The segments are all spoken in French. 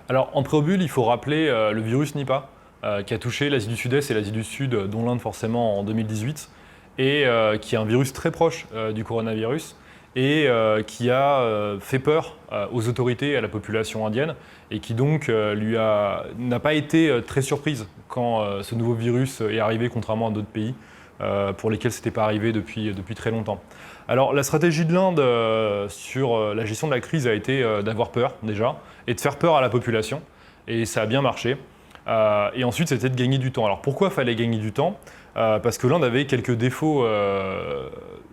Alors, en préambule, il faut rappeler le virus Nipah, qui a touché l'Asie du Sud-Est et l'Asie du Sud, dont l'Inde forcément en 2018, et qui est un virus très proche du coronavirus, et qui a fait peur aux autorités et à la population indienne, et qui donc n'a pas été très surprise quand ce nouveau virus est arrivé, contrairement à d'autres pays pour lesquels ce n'était pas arrivé depuis très longtemps. Alors la stratégie de l'Inde sur la gestion de la crise a été d'avoir peur déjà, et de faire peur à la population, et ça a bien marché. Et ensuite, c'était de gagner du temps. Alors pourquoi fallait gagner du temps? Parce que l'Inde avait quelques défauts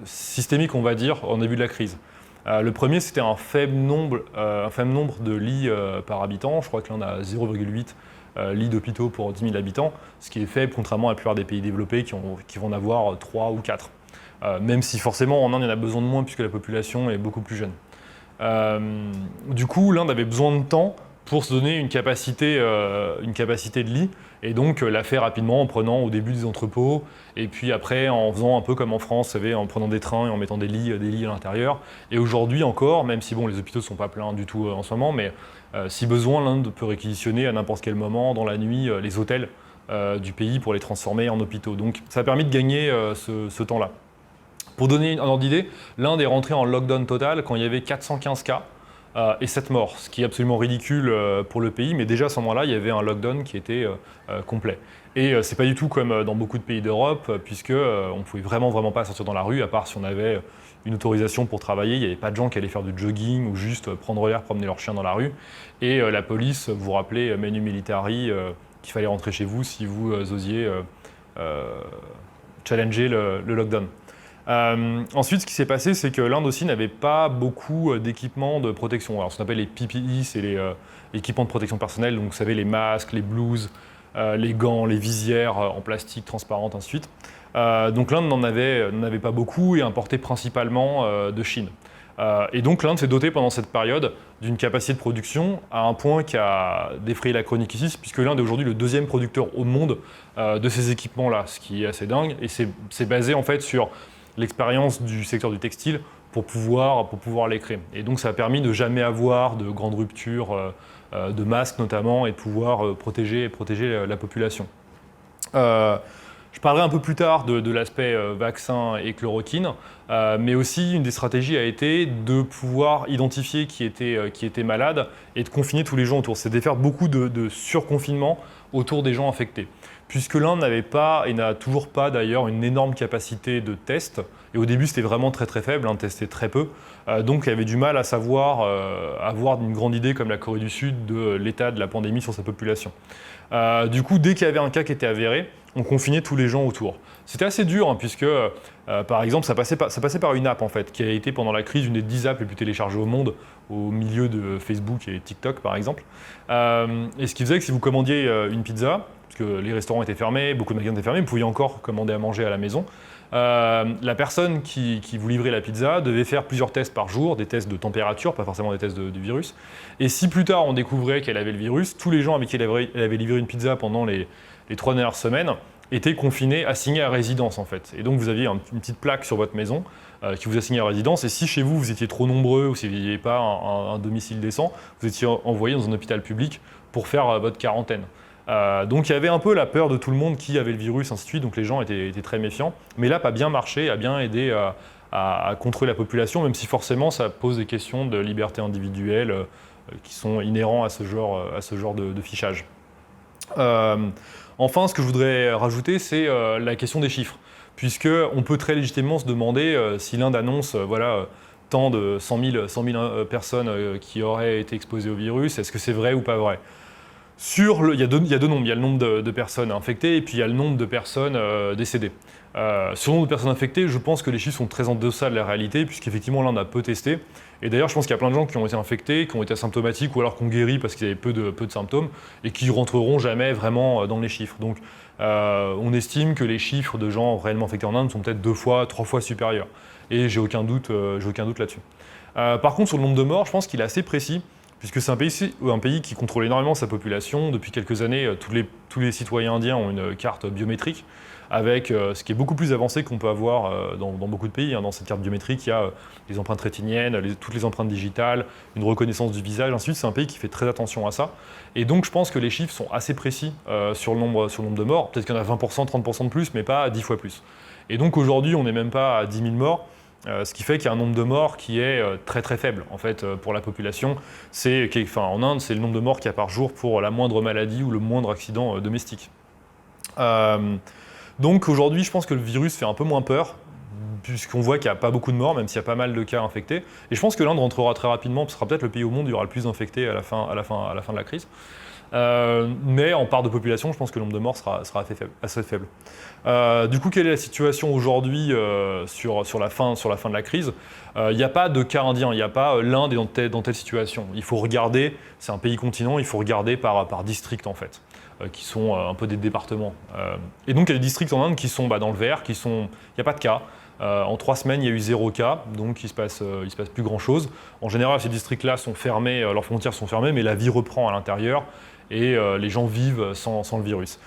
systémiques, on va dire, en début de la crise. Le premier, c'était un faible nombre de lits par habitant. Je crois que l'Inde a 0,8 lits d'hôpitaux pour 10 000 habitants, ce qui est faible contrairement à la plupart des pays développés qui vont en avoir 3 ou 4. Même si forcément en Inde, il y en a besoin de moins puisque la population est beaucoup plus jeune. Du coup, l'Inde avait besoin de temps pour se donner une capacité de lit, et donc l'a fait rapidement en prenant au début des entrepôts, et puis après en faisant un peu comme en France, vous savez, en prenant des trains et en mettant des lits à l'intérieur. Et aujourd'hui encore, même si bon, les hôpitaux ne sont pas pleins du tout en ce moment, mais si besoin, l'Inde peut réquisitionner à n'importe quel moment dans la nuit les hôtels du pays pour les transformer en hôpitaux. Donc ça a permis de gagner ce temps-là. Pour donner un ordre d'idée, l'Inde est rentrée en lockdown total quand il y avait 415 cas et 7 morts, ce qui est absolument ridicule pour le pays, mais déjà à ce moment-là, il y avait un lockdown qui était complet. Et c'est pas du tout comme dans beaucoup de pays d'Europe, puisque on pouvait vraiment pas sortir dans la rue, à part si on avait une autorisation pour travailler. Il n'y avait pas de gens qui allaient faire du jogging ou juste prendre l'air, promener leur chien dans la rue. Et la police vous rappelait menu militari qu'il fallait rentrer chez vous si vous osiez challenger le lockdown. Ensuite, ce qui s'est passé, c'est que l'Inde aussi n'avait pas beaucoup d'équipements de protection. Alors, ce qu'on appelle les PPE, c'est les équipements de protection personnelle, donc vous savez, les masques, les blouses, les gants, les visières en plastique transparente, ainsi de suite. Donc l'Inde n'en avait pas beaucoup et importait principalement de Chine. Et donc l'Inde s'est dotée pendant cette période d'une capacité de production à un point qui a défrayé la chronique ici, puisque l'Inde est aujourd'hui le deuxième producteur au monde de ces équipements-là, ce qui est assez dingue. Et c'est basé en fait sur l'expérience du secteur du textile pour pouvoir les créer. Et donc ça a permis de jamais avoir de grandes ruptures de masques notamment, et de pouvoir protéger la population. Je parlerai un peu plus tard de l'aspect vaccin et chloroquine, mais aussi une des stratégies a été de pouvoir identifier qui était malade et de confiner tous les gens autour. C'est de faire beaucoup de surconfinement autour des gens infectés. Puisque l'Inde n'avait pas, et n'a toujours pas d'ailleurs, une énorme capacité de test, et au début c'était vraiment très faible, on testait très peu, donc il y avait du mal à savoir, avoir une grande idée comme la Corée du Sud de l'état de la pandémie sur sa population. Du coup, dès qu'il y avait un cas qui était avéré, on confinait tous les gens autour. C'était assez dur, hein, puisque par exemple ça passait par une app en fait, qui a été pendant la crise une des 10 apps les plus téléchargées au monde, au milieu de Facebook et TikTok par exemple. Et ce qui faisait que si vous commandiez une pizza, parce que les restaurants étaient fermés, beaucoup de magasins étaient fermés, vous pouviez encore commander à manger à la maison. La personne qui vous livrait la pizza devait faire plusieurs tests par jour, des tests de température, pas forcément des tests du virus. Et si plus tard on découvrait qu'elle avait le virus, tous les gens avec qui elle avait livré une pizza pendant les 3 dernières semaines étaient confinés, assignés à résidence en fait. Et donc vous aviez une petite plaque sur votre maison qui vous assignait à résidence, et si chez vous étiez trop nombreux ou si vous n'aviez pas un domicile décent, vous étiez envoyé dans un hôpital public pour faire votre quarantaine. Donc il y avait un peu la peur de tout le monde qui avait le virus, ainsi de suite, donc les gens étaient très méfiants. Mais l'app a bien marché, a bien aidé à contrôler la population, même si forcément ça pose des questions de liberté individuelle qui sont inhérents à ce genre de fichage. Enfin, ce que je voudrais rajouter, c'est la question des chiffres, puisqu'on peut très légitimement se demander si l'Inde annonce tant de 100 000 personnes qui auraient été exposées au virus, est-ce que c'est vrai ou pas vrai? Il y a deux nombres, il y a le nombre de personnes infectées et puis il y a le nombre de personnes décédées. Sur le nombre de personnes infectées, je pense que les chiffres sont très en deçà de la réalité, puisqu'effectivement l'Inde a peu testé. Et d'ailleurs, je pense qu'il y a plein de gens qui ont été infectés, qui ont été asymptomatiques ou alors qui ont guéri parce qu'ils avaient peu de symptômes et qui ne rentreront jamais vraiment dans les chiffres. Donc on estime que les chiffres de gens réellement infectés en Inde sont peut-être 2 fois, 3 fois supérieurs. Et j'ai aucun doute là-dessus. Par contre, sur le nombre de morts, je pense qu'il est assez précis, puisque c'est un pays qui contrôle énormément sa population. Depuis quelques années, tous les citoyens indiens ont une carte biométrique. avec ce qui est beaucoup plus avancé qu'on peut avoir dans beaucoup de pays. Hein. Dans cette carte biométrique, il y a les empreintes rétiniennes, toutes les empreintes digitales, une reconnaissance du visage, ainsi de suite. C'est un pays qui fait très attention à ça. Et donc, je pense que les chiffres sont assez précis sur le nombre de morts. Peut-être qu'il y en a 20%, 30% de plus, mais pas 10 fois plus. Et donc, aujourd'hui, on n'est même pas à 10 000 morts. Ce qui fait qu'il y a un nombre de morts qui est très très faible en fait pour la population. En Inde, c'est le nombre de morts qu'il y a par jour pour la moindre maladie ou le moindre accident domestique. Donc aujourd'hui, je pense que le virus fait un peu moins peur, puisqu'on voit qu'il n'y a pas beaucoup de morts, même s'il y a pas mal de cas infectés. Et je pense que l'Inde rentrera très rapidement, ce sera peut-être le pays au monde où il y aura le plus d'infectés à la fin de la crise. Mais en part de population, je pense que le nombre de morts sera assez faible. Du coup, quelle est la situation aujourd'hui sur la fin de la crise? Il n'y a pas de cas indien, il n'y a pas l'Inde est dans telle situation. Il faut regarder, c'est un pays continent, il faut regarder par district en fait, qui sont un peu des départements. Et donc il y a des districts en Inde qui sont dans le vert, il n'y a pas de cas. En 3 semaines, il y a eu 0 cas, donc il se passe plus grand-chose. En général, ces districts-là sont fermés, leurs frontières sont fermées, mais la vie reprend à l'intérieur et les gens vivent sans le virus.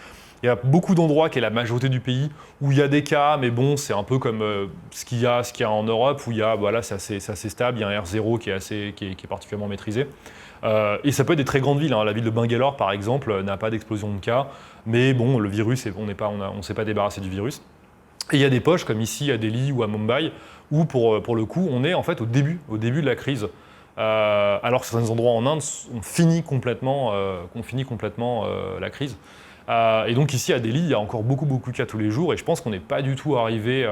Il y a beaucoup d'endroits, qui est la majorité du pays, où il y a des cas, mais bon, c'est un peu comme ce qu'il y a en Europe, où c'est assez stable, il y a un R0 qui est particulièrement maîtrisé. Et ça peut être des très grandes villes. Hein. La ville de Bangalore, par exemple, n'a pas d'explosion de cas, mais bon, le virus, on ne s'est pas débarrassé du virus. Et il y a des poches, comme ici à Delhi ou à Mumbai, où pour le coup, on est en fait au début de la crise. Alors que certains endroits en Inde ont fini complètement la crise. Et donc ici à Delhi, il y a encore beaucoup de cas tous les jours, et je pense qu'on n'est pas du tout arrivé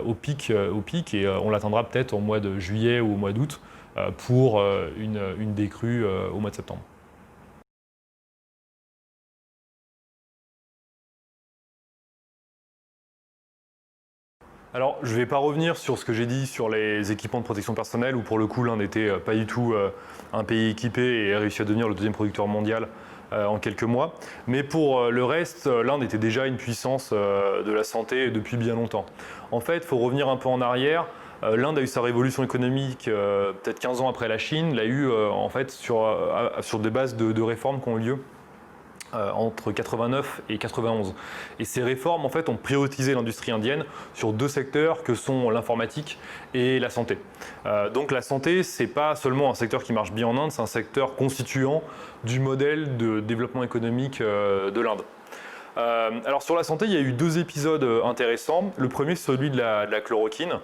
au pic, et on l'atteindra peut-être au mois de juillet ou au mois d'août pour une décrue au mois de septembre. Alors, je ne vais pas revenir sur ce que j'ai dit sur les équipements de protection personnelle, où pour le coup l'Inde n'était pas du tout un pays équipé et a réussi à devenir le deuxième producteur mondial en quelques mois. Mais pour le reste, l'Inde était déjà une puissance de la santé depuis bien longtemps. En fait, il faut revenir un peu en arrière. L'Inde a eu sa révolution économique peut-être 15 ans après la Chine, l'a eu en fait sur des bases de réformes qui ont eu lieu entre 89 et 91. Et ces réformes en fait ont priorisé l'industrie indienne sur 2 secteurs que sont l'informatique et la santé. Donc la santé, c'est pas seulement un secteur qui marche bien en Inde, c'est un secteur constituant du modèle de développement économique de l'Inde. Alors sur la santé, il y a eu 2 épisodes intéressants. Le premier, c'est celui de la chloroquine,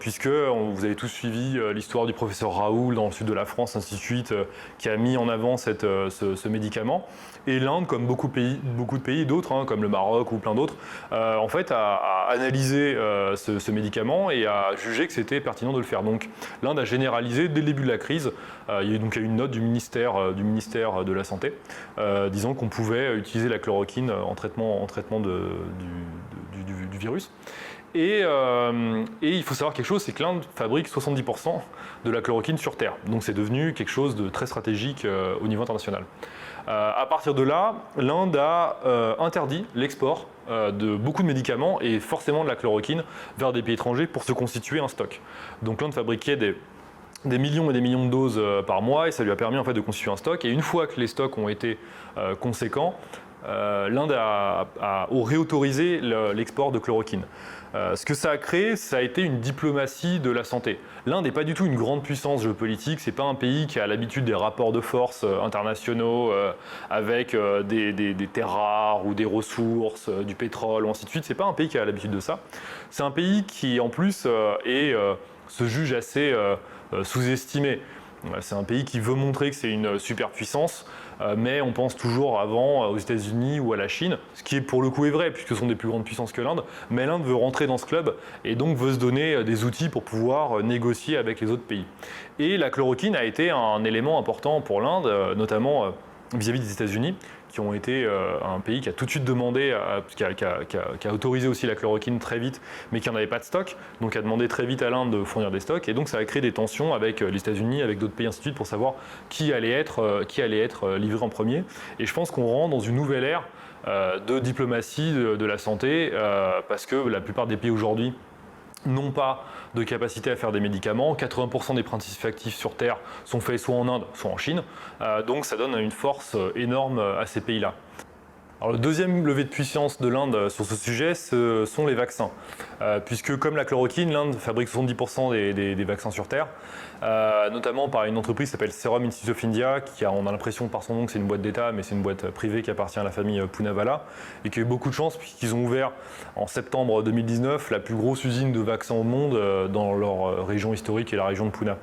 puisque vous avez tous suivi l'histoire du professeur Raoul dans le sud de la France, ainsi de suite, qui a mis en avant ce médicament. Et l'Inde, comme beaucoup de pays, d'autres, hein, comme le Maroc ou plein d'autres, en fait, a analysé ce médicament et a jugé que c'était pertinent de le faire. Donc l'Inde a généralisé dès le début de la crise. Il y a eu une note du ministère de la Santé disant qu'on pouvait utiliser la chloroquine en traitement du virus. Et il faut savoir quelque chose, c'est que l'Inde fabrique 70% de la chloroquine sur Terre. Donc c'est devenu quelque chose de très stratégique au niveau international. À partir de là, l'Inde a interdit l'export de beaucoup de médicaments et forcément de la chloroquine vers des pays étrangers pour se constituer un stock. Donc l'Inde fabriquait des millions et des millions de doses par mois et ça lui a permis en fait de constituer un stock. Et une fois que les stocks ont été conséquents, l'Inde aurait autorisé l'export de chloroquine. Ce que ça a créé, ça a été une diplomatie de la santé. L'Inde n'est pas du tout une grande puissance géopolitique, c'est pas un pays qui a l'habitude des rapports de force internationaux avec des terres rares ou des ressources, du pétrole, ou ainsi de suite. C'est pas un pays qui a l'habitude de ça. C'est un pays qui en plus se juge assez sous-estimé. C'est un pays qui veut montrer que c'est une superpuissance, mais on pense toujours avant aux États-Unis ou à la Chine, ce qui pour le coup est vrai, puisque ce sont des plus grandes puissances que l'Inde, mais l'Inde veut rentrer dans ce club et donc veut se donner des outils pour pouvoir négocier avec les autres pays. Et la chloroquine a été un élément important pour l'Inde, notamment vis-à-vis des États-Unis, qui ont été un pays qui a tout de suite demandé, qui a autorisé aussi la chloroquine très vite, mais qui n'en avait pas de stock, donc a demandé très vite à l'Inde de fournir des stocks, et donc ça a créé des tensions avec les États-Unis, avec d'autres pays ainsi de suite, pour savoir qui allait être livré en premier. Et je pense qu'on rentre dans une nouvelle ère de diplomatie de la santé, parce que la plupart des pays aujourd'hui n'ont pas de capacité à faire des médicaments. 80% des principes actifs sur Terre sont faits soit en Inde, soit en Chine. Donc ça donne une force énorme à ces pays-là. Alors, le deuxième levé de puissance de l'Inde sur ce sujet, ce sont les vaccins. Puisque comme la chloroquine, l'Inde fabrique 70% des vaccins sur Terre, notamment par une entreprise qui s'appelle Serum Institute of India, on a l'impression par son nom que c'est une boîte d'État, mais c'est une boîte privée qui appartient à la famille Poonawalla, et qui a eu beaucoup de chance puisqu'ils ont ouvert en septembre 2019 la plus grosse usine de vaccins au monde dans leur région historique et la région de Pune.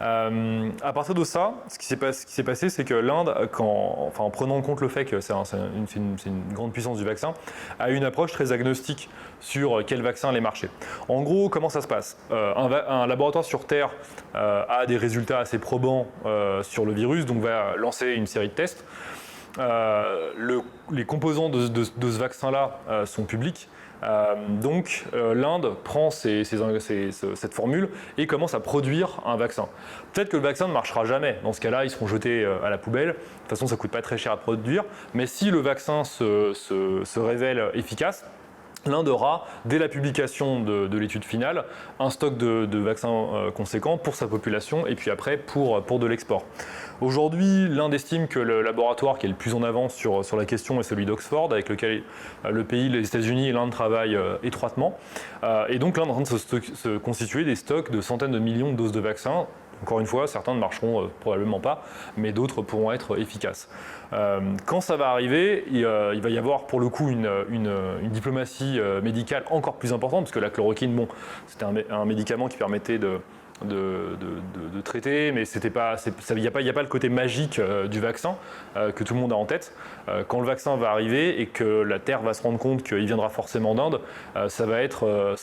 À partir de ça, ce qui s'est passé, c'est que l'Inde, en prenant en compte le fait que c'est une grande puissance du vaccin, a eu une approche très agnostique sur quel vaccin allait marcher. En gros, comment ça se passe? Un laboratoire sur Terre a des résultats assez probants sur le virus, donc va lancer une série de tests. Les composants de ce vaccin-là sont publics. Donc l'Inde prend cette formule et commence à produire un vaccin. Peut-être que le vaccin ne marchera jamais. Dans ce cas-là, ils seront jetés à la poubelle. De toute façon, ça ne coûte pas très cher à produire. Mais si le vaccin se révèle efficace, l'Inde aura, dès la publication de l'étude finale, un stock de vaccins conséquent pour sa population et puis après pour de l'export. Aujourd'hui, l'Inde estime que le laboratoire qui est le plus en avance sur la question est celui d'Oxford, avec lequel le pays, les États-Unis et l'Inde travaillent étroitement. Et donc l'Inde est en train de se constituer des stocks de centaines de millions de doses de vaccins. Encore une fois, certains ne marcheront probablement pas, mais d'autres pourront être efficaces. Quand ça va arriver, il va y avoir pour le coup une diplomatie médicale encore plus importante, parce que la chloroquine, bon, c'était un médicament qui permettait de traiter, mais il n'y a pas le côté magique du vaccin que tout le monde a en tête. Quand le vaccin va arriver et que la Terre va se rendre compte qu'il viendra forcément d'Inde, ça va être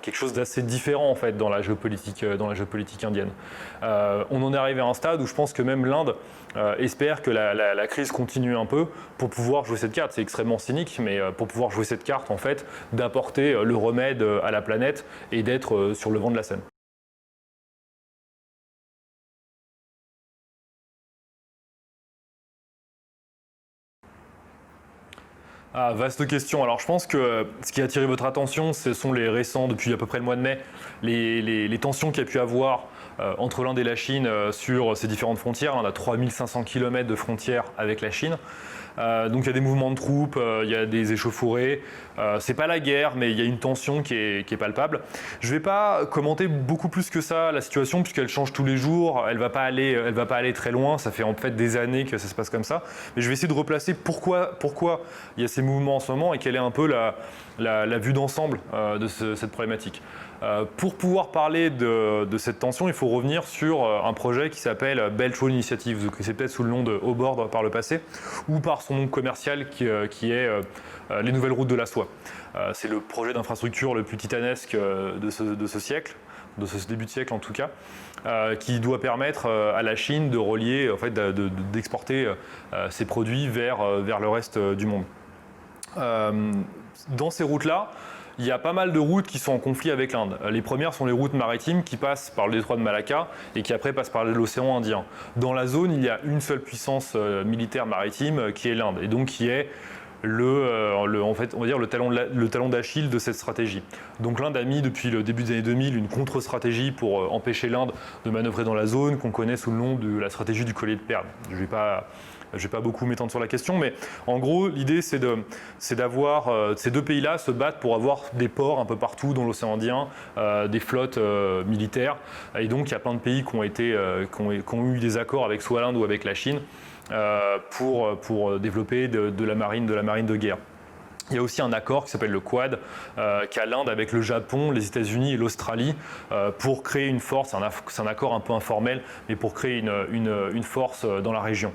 quelque chose d'assez différent en fait dans la géopolitique indienne. On en est arrivé à un stade où je pense que même l'Inde espère que la crise continue un peu pour pouvoir jouer cette carte. C'est extrêmement cynique, mais pour pouvoir jouer cette carte en fait, d'apporter le remède à la planète et d'être sur le devant de la scène. Ah, vaste question. Alors je pense que ce qui a attiré votre attention, ce sont les récents, depuis à peu près le mois de mai, les tensions qu'il y a pu avoir entre l'Inde et la Chine sur ces différentes frontières. On a 3500 km de frontières avec la Chine. Donc il y a des mouvements de troupes, il y a des échauffourées. C'est pas la guerre, mais il y a une tension qui est palpable. Je vais pas commenter beaucoup plus que ça la situation, puisqu'elle change tous les jours. Elle va pas aller très loin. Ça fait en fait des années que ça se passe comme ça. Mais je vais essayer de replacer pourquoi il y a ces mouvements en ce moment et quelle est un peu la vue d'ensemble de cette problématique. Pour pouvoir parler de cette tension, il faut revenir sur un projet qui s'appelle Belt Road Initiative. Vous connaissez peut-être sous le nom de Hobart par le passé, ou par son nom commercial qui est les nouvelles routes de la soie. C'est le projet d'infrastructure le plus titanesque de ce siècle, de ce début de siècle en tout cas, qui doit permettre à la Chine de relier, en fait, d'exporter ses produits vers le reste du monde. Dans ces routes-là, il y a pas mal de routes qui sont en conflit avec l'Inde. Les premières sont les routes maritimes qui passent par le détroit de Malacca et qui après passent par l'océan Indien. Dans la zone, il y a une seule puissance militaire maritime qui est l'Inde, et donc qui est en fait, on va dire le talon d'Achille de cette stratégie. Donc l'Inde a mis depuis le début des années 2000 une contre-stratégie pour empêcher l'Inde de manœuvrer dans la zone qu'on connaît sous le nom de la stratégie du collier de perles. Je ne vais pas beaucoup m'étendre sur la question, mais en gros, l'idée c'est d'avoir ces deux pays-là se battent pour avoir des ports un peu partout dans l'océan Indien, des flottes militaires, et donc il y a plein de pays qui ont eu des accords avec soit l'Inde ou avec la Chine pour développer de la marine de guerre. Il y a aussi un accord qui s'appelle le Quad, qu'a l'Inde avec le Japon, les États-Unis et l'Australie pour créer une force. C'est un accord un peu informel, mais pour créer une force dans la région.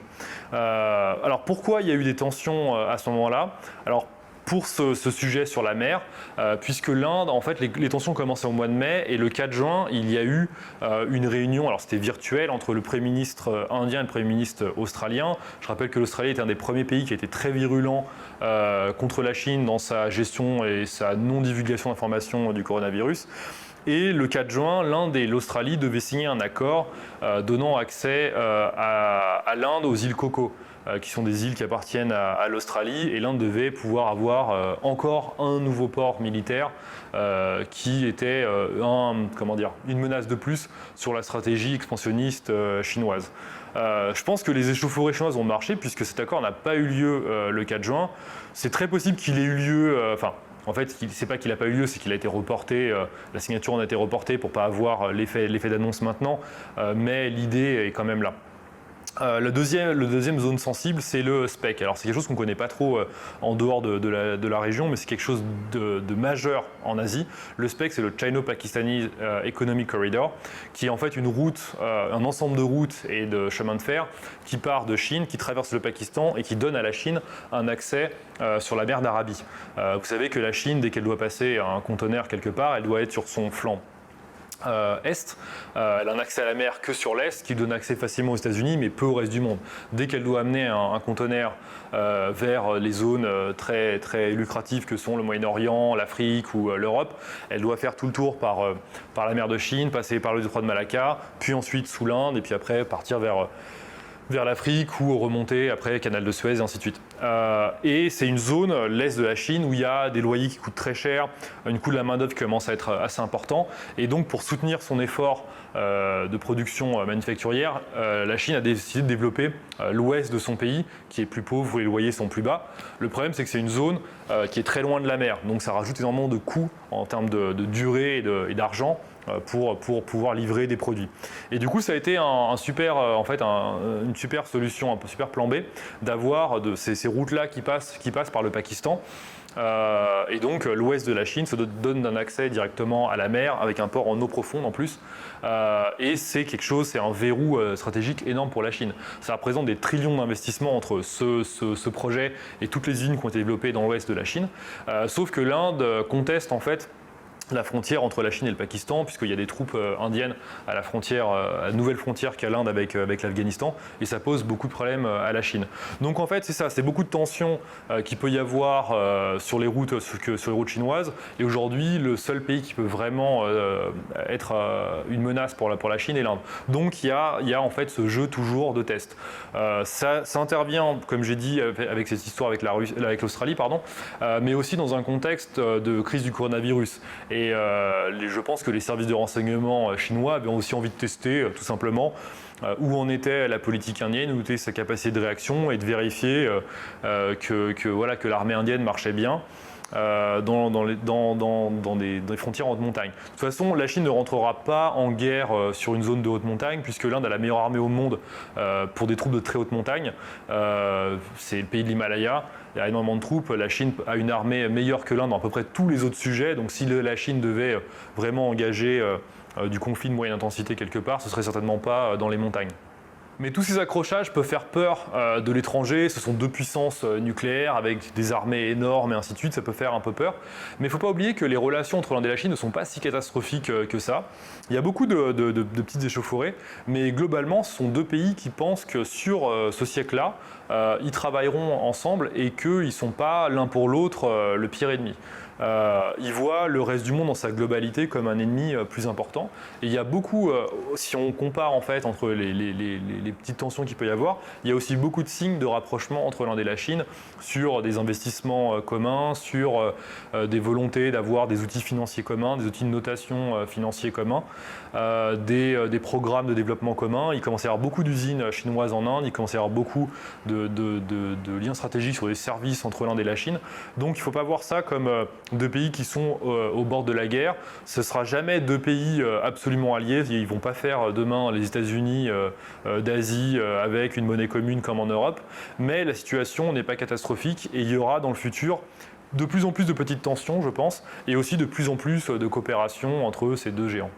Alors pourquoi il y a eu des tensions à ce moment-là? Alors pour ce sujet sur la mer, puisque l'Inde, en fait, les tensions commençaient au mois de mai et le 4 juin, il y a eu une réunion, alors c'était virtuel, entre le Premier ministre indien et le Premier ministre australien. Je rappelle que l'Australie était un des premiers pays qui a été très virulent contre la Chine dans sa gestion et sa non-divulgation d'informations du coronavirus. Et le 4 juin, l'Inde et l'Australie devaient signer un accord donnant accès à l'Inde aux îles Coco. qui sont des îles qui appartiennent à l'Australie, et l'Inde devait pouvoir avoir encore un nouveau port militaire qui était une menace de plus sur la stratégie expansionniste chinoise. Je pense que les échauffourées chinoises ont marché puisque cet accord n'a pas eu lieu le 4 juin. C'est très possible qu'il ait eu lieu, en fait, c'est pas qu'il n'a pas eu lieu, c'est qu'il a été reporté, la signature en a été reportée pour ne pas avoir l'effet d'annonce maintenant, mais l'idée est quand même là. Le deuxième zone sensible, c'est le SPEC. Alors c'est quelque chose qu'on ne connaît pas trop en dehors de la région, mais c'est quelque chose de majeur en Asie. Le SPEC, c'est le Chino-Pakistani Economic Corridor, qui est en fait une route, un ensemble de routes et de chemins de fer qui part de Chine, qui traverse le Pakistan et qui donne à la Chine un accès sur la mer d'Arabie. Vous savez que la Chine, dès qu'elle doit passer un conteneur quelque part, elle doit être sur son flanc est. Elle a un accès à la mer que sur l'est, qui donne accès facilement aux États-Unis, mais peu au reste du monde. Dès qu'elle doit amener un conteneur vers les zones très, très lucratives que sont le Moyen-Orient, l'Afrique ou l'Europe, elle doit faire tout le tour par la mer de Chine, passer par le détroit de Malacca, puis ensuite sous l'Inde, et puis après partir vers l'Afrique ou remonter après Canal de Suez et ainsi de suite. Et c'est une zone, l'est de la Chine, où il y a des loyers qui coûtent très cher, un coût de la main-d'œuvre qui commence à être assez important. Et donc, pour soutenir son effort de production manufacturière, la Chine a décidé de développer l'ouest de son pays, qui est plus pauvre, où les loyers sont plus bas. Le problème, c'est que c'est une zone qui est très loin de la mer. Donc, ça rajoute énormément de coûts en termes de durée et d'argent pour pouvoir livrer des produits. Et du coup, ça a été une super solution, un super plan B, d'avoir ces routes-là qui passent par le Pakistan. Et donc l'ouest de la Chine se donne d'un accès directement à la mer avec un port en eau profonde en plus. Et c'est un verrou stratégique énorme pour la Chine. Ça représente des trillions d'investissements entre ce projet et toutes les usines qui ont été développées dans l'ouest de la Chine. Sauf que l'Inde conteste en fait la frontière entre la Chine et le Pakistan, puisqu'il y a des troupes indiennes à la frontière, à la nouvelle frontière qu'a l'Inde avec l'Afghanistan, et ça pose beaucoup de problèmes à la Chine. Donc en fait, c'est ça, c'est beaucoup de tensions qu'il peut y avoir sur les routes chinoises, et aujourd'hui, le seul pays qui peut vraiment être une menace pour la Chine est l'Inde. Donc il y a en fait ce jeu toujours de test. Ça intervient, comme j'ai dit, avec cette histoire avec l'Australie, mais aussi dans un contexte de crise du coronavirus. Et je pense que les services de renseignement chinois avaient aussi envie de tester, tout simplement, où en était la politique indienne, où était sa capacité de réaction et de vérifier que l'armée indienne marchait bien. Dans des frontières en haute montagne. De toute façon, la Chine ne rentrera pas en guerre sur une zone de haute montagne, puisque l'Inde a la meilleure armée au monde pour des troupes de très haute montagne. C'est le pays de l'Himalaya, il y a énormément de troupes. La Chine a une armée meilleure que l'Inde dans à peu près tous les autres sujets. Donc si la Chine devait vraiment engager du conflit de moyenne intensité quelque part, ce ne serait certainement pas dans les montagnes. Mais tous ces accrochages peuvent faire peur de l'étranger. Ce sont deux puissances nucléaires avec des armées énormes et ainsi de suite. Ça peut faire un peu peur. Mais il ne faut pas oublier que les relations entre l'Inde et la Chine ne sont pas si catastrophiques que ça. Il y a beaucoup de petites échauffourées, mais globalement, ce sont deux pays qui pensent que sur ce siècle-là, ils travailleront ensemble et qu'ils ne sont pas l'un pour l'autre le pire ennemi. Ils voient le reste du monde dans sa globalité comme un ennemi plus important. Et il y a beaucoup, si on compare en fait entre les petites tensions qu'il peut y avoir, il y a aussi beaucoup de signes de rapprochement entre l'Inde et la Chine sur des investissements communs, sur des volontés d'avoir des outils financiers communs, des outils de notation financiers communs, des programmes de développement communs. Il commence à y avoir beaucoup d'usines chinoises en Inde, il commence à y avoir beaucoup de liens stratégiques sur les services entre l'Inde et la Chine. Donc il ne faut pas voir ça comme deux pays qui sont au bord de la guerre. Ce ne sera jamais deux pays absolument alliés. Ils ne vont pas faire demain les États-Unis d'Asie avec une monnaie commune comme en Europe. Mais la situation n'est pas catastrophique et il y aura dans le futur de plus en plus de petites tensions, je pense, et aussi de plus en plus de coopération entre ces deux géants.